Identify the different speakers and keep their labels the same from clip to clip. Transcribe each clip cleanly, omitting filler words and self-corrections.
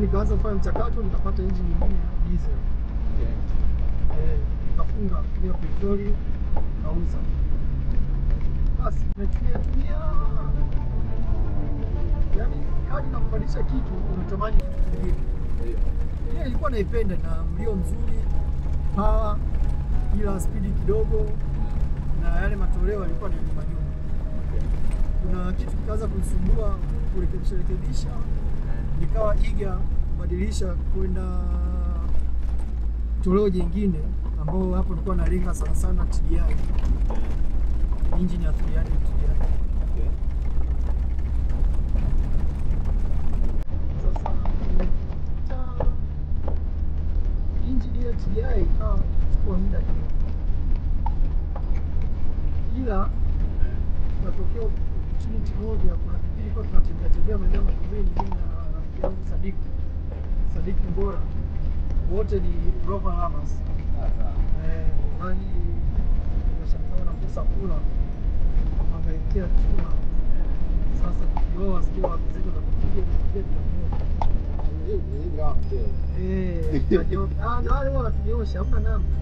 Speaker 1: Nikaanza kufanya mchakato nikapata engine nyingine ya diesel. Nikafunga hiyo petroli nauza. Basi natumia yani hadi na kubadilisha kitu unatamani kitu kingine. Ile ilikuwa naipenda na mlio mzuri, power, ila speed kidogo na yale matoleo yalikuwa ni nyuma. Kuna kitu kikaanza kunisumbua kurekebisha nikawa iga kubadilisha kwenda toleo jingine ambao hapo nilikuwa nalenga sana TDI. Engine ya 300 TDI. Sasa engine ya TDI kwa muda kidogo. Ila natokea opportunity moja kuna kipindi kwa tunatembea maeneo makubeni na rafiki yangu Sadiki Mbora, wote ni Rover lovers. Yaani nimeshangaa na pesa kula magaitia chuma. Sasa tukioa sikio wakiziko za kupiga na wale wanatunyosha hamna namna.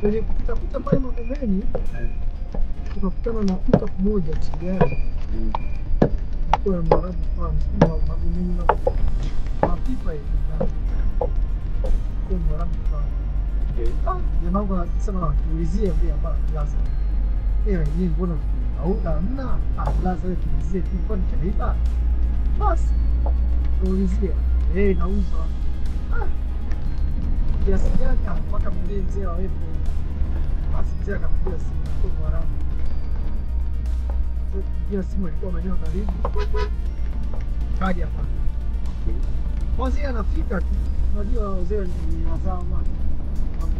Speaker 1: Kwenye kupita pale makubeni tukakutana na kuta moja Tigari. Kwa Mwarabu Farms, magumeni na mapipa hivi. Kwa Mwarabu Farms. Jamaa anasema tuulizie vile ambavyo lazima. Yeye mbona hamna? Lazima tuulizie tu kwa nini? Basi tuulizie. Nauza. Kiasi gani mpaka mzee awepo. Basi mzee akapiga simu kwa Mwarabu. Hiyo simu ilikuwa maeneo karibu. Kaja hapa. Kwanza anafika tu. Unajua wazee ni wazao mama.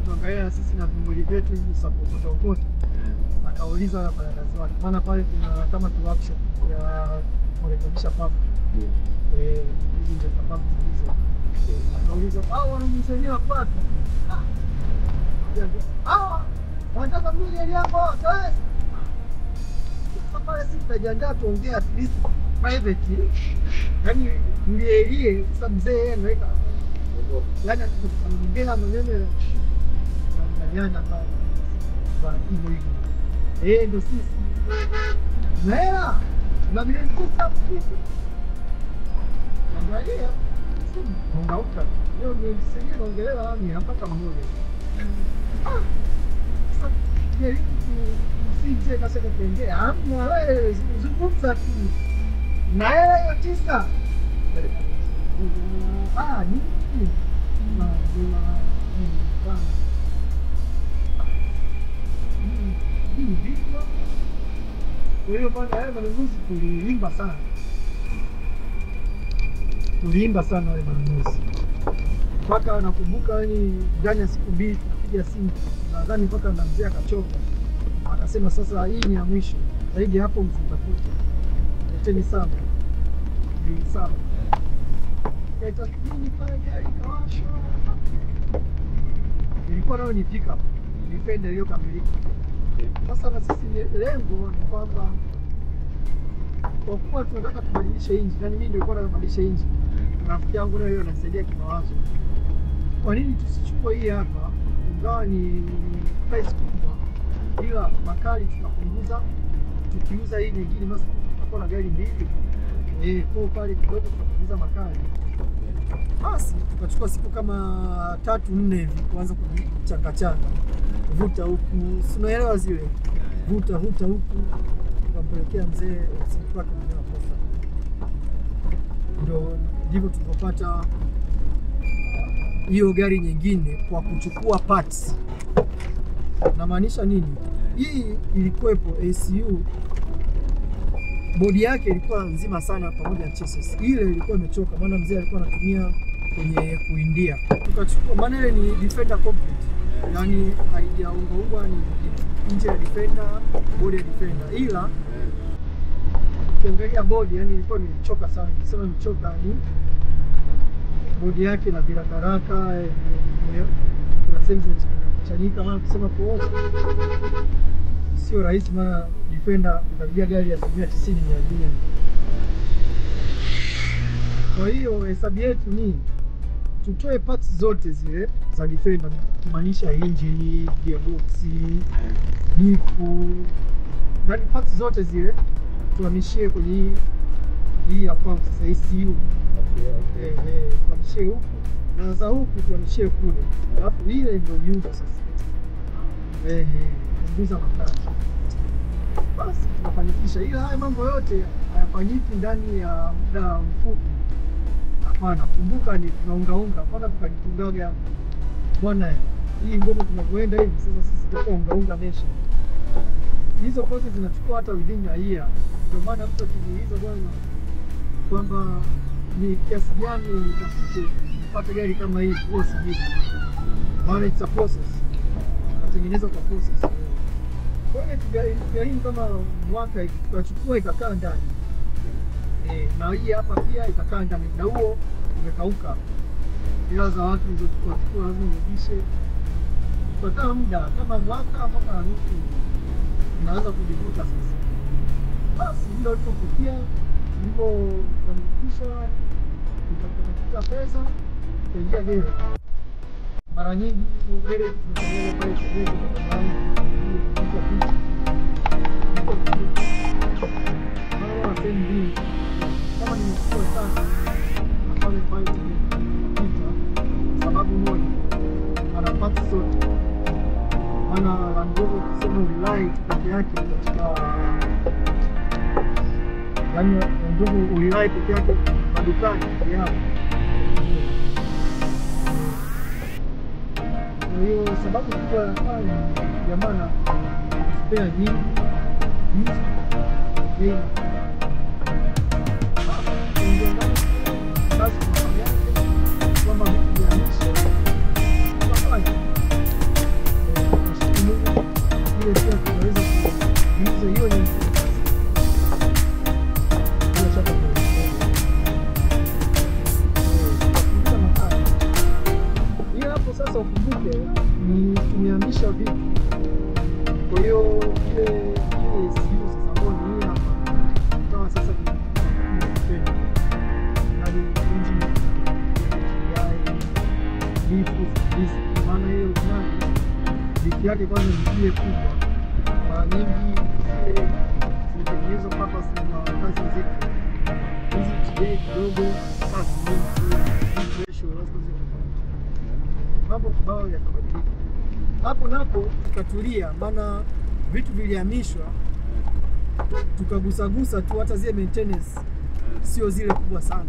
Speaker 1: Tunaangalia sisi na vimuli vyetu hivi support. Akauliza hapa kazi wake. Maana pale kuna kama tu workshop ya kurekebisha pump. Hizi ndio pump hizo. Akauliza, wanamsaidia kwapi? Wanataka milioni hapo. Pale sisi tunajiandaa tuongea at least private. Yaani ngeelie sasa mzee anaweka Yaani tunaongea maneno tunadanganyana pale. Kwa hivyo hivyo. Ndio sisi. Na hela na milioni 9 sisi. Angalia. Ongauka. Leo ni sisi naongelea ni hapa kama moja. Sasa je, sije kasema kuongea. Hamna wewe zungumza tu. Na hela hiyo 9. Nini? Kwa hiyo bwana, yale manunuzi tuliimba sana. Tuliimba sana wale manunuzi. Mpaka nakumbuka yani ndani ya siku 2 tunapiga simu. Nadhani mpaka na mzee akachoka. Akasema sasa hii ni ya mwisho. Zaidi hapo msitafute. Leteni sana. Ni sawa. Kaitathmini pale gari kawashwa. Ilikuwa nayo ni pick up. Defender iliyokamilika. Sasa na sisi lengo ni kwamba kwa kuwa tunataka tubadilishe injini, yani mimi nilikuwa nabadilisha injini. Rafiki yangu naye anasaidia kimawazo. Kwa nini tusichukue hii hapa? Ingawa ni price kubwa, ila makali tutapunguza tukiuza hii nyingine, basi tutakuwa na gari mbili. Kwa pale kidogo tutapunguza makali. Basi tukachukua siku kama 3-4 hivi kuanza kuchanga vuta huku, unaelewa zile vuta huku, tukampelekea mzee siku yake mwenyewe posa. Ndio ndivyo tulipopata hiyo gari nyingine kwa kuchukua parts. Namaanisha nini? Hii ilikuwepo ACU, bodi yake ilikuwa nzima sana pamoja na chassis. Ile ilikuwa imechoka, maana mzee alikuwa anatumia kwenye kuindia. Tukachukua, maana ile ni Defender complete. Yaani haijaungwa ni nje ya Defender, bodi ya Defender. Ila ukiangalia bodi yani ilikuwa imechoka sana. Nikisema imechoka ni bodi yake na bila haraka, kuna sehemu zinachanika, maana kusema kuoza sio rahisi, maana Defender unarudia gari ya 90 100. Kwa hiyo hesabu yetu ni tutoe parts zote zile za Defender, kumaanisha engine, gearbox, difu, na parts zote zile tuhamishie kwenye hii hapa sasa ACU. Tuhamishie huku na za huku tuhamishie kule. Alafu ile ndio nyumba sasa. Kupunguza makali. Basi tunafanikisha, ila haya mambo yote hayafanyiki ndani ya muda mfupi. Hapana, kumbuka ni tunaunga hapana tukajitungaga bwana hii ngoma tunavyoenda hivi sasa sisi tutakuwa unga nation. Hizo kozi zinachukua hata within a year. Ndio maana mtu akiniuliza bwana kwamba ni kiasi gani nitafute nipate gari kama hii, huwa sijui. Maana it's a process. Natengeneza kwa process. Kwa hiyo tukiaini kama mwaka ikachukua ikakaa ndani. Na hii hapa pia itakaa ndani, na huo umekauka. Ila za watu nilizochukua lazima nirudishe. Kwa muda kama mwaka na nusu naanza kujivuta sasa. Basi ndio tulipofikia, ndipo kufanikisha tutapata pesa kuingia gari. Mara nyingi gari tunatengeneza pale kwa gari kama ni mkubwa sana nafanya pale sababu moja, anapata sote ana Landrover kusema ulai peke yake katika, yaani Landrover ulai peke yake madukani yao. Kwa hiyo sababu kubwa ya kwanza jamani spare nyingi sasa ukumbuke ni tumeamisha vitu. Kwa hiyo ile siyo sasa mbona hii hapa kama sasa ni engine vitu hizi, maana hiyo nani vitu yake kwanza ni zile kubwa, mara nyingi zinatengenezwa papa zina kazi nzito. Hizi today kidogo kazi nyingi, ratio lazima ziwe mambo kibao yakabadilika. Hapo napo tukatulia, maana vitu vilihamishwa, tukagusagusa tu, hata zile maintenance sio zile kubwa sana.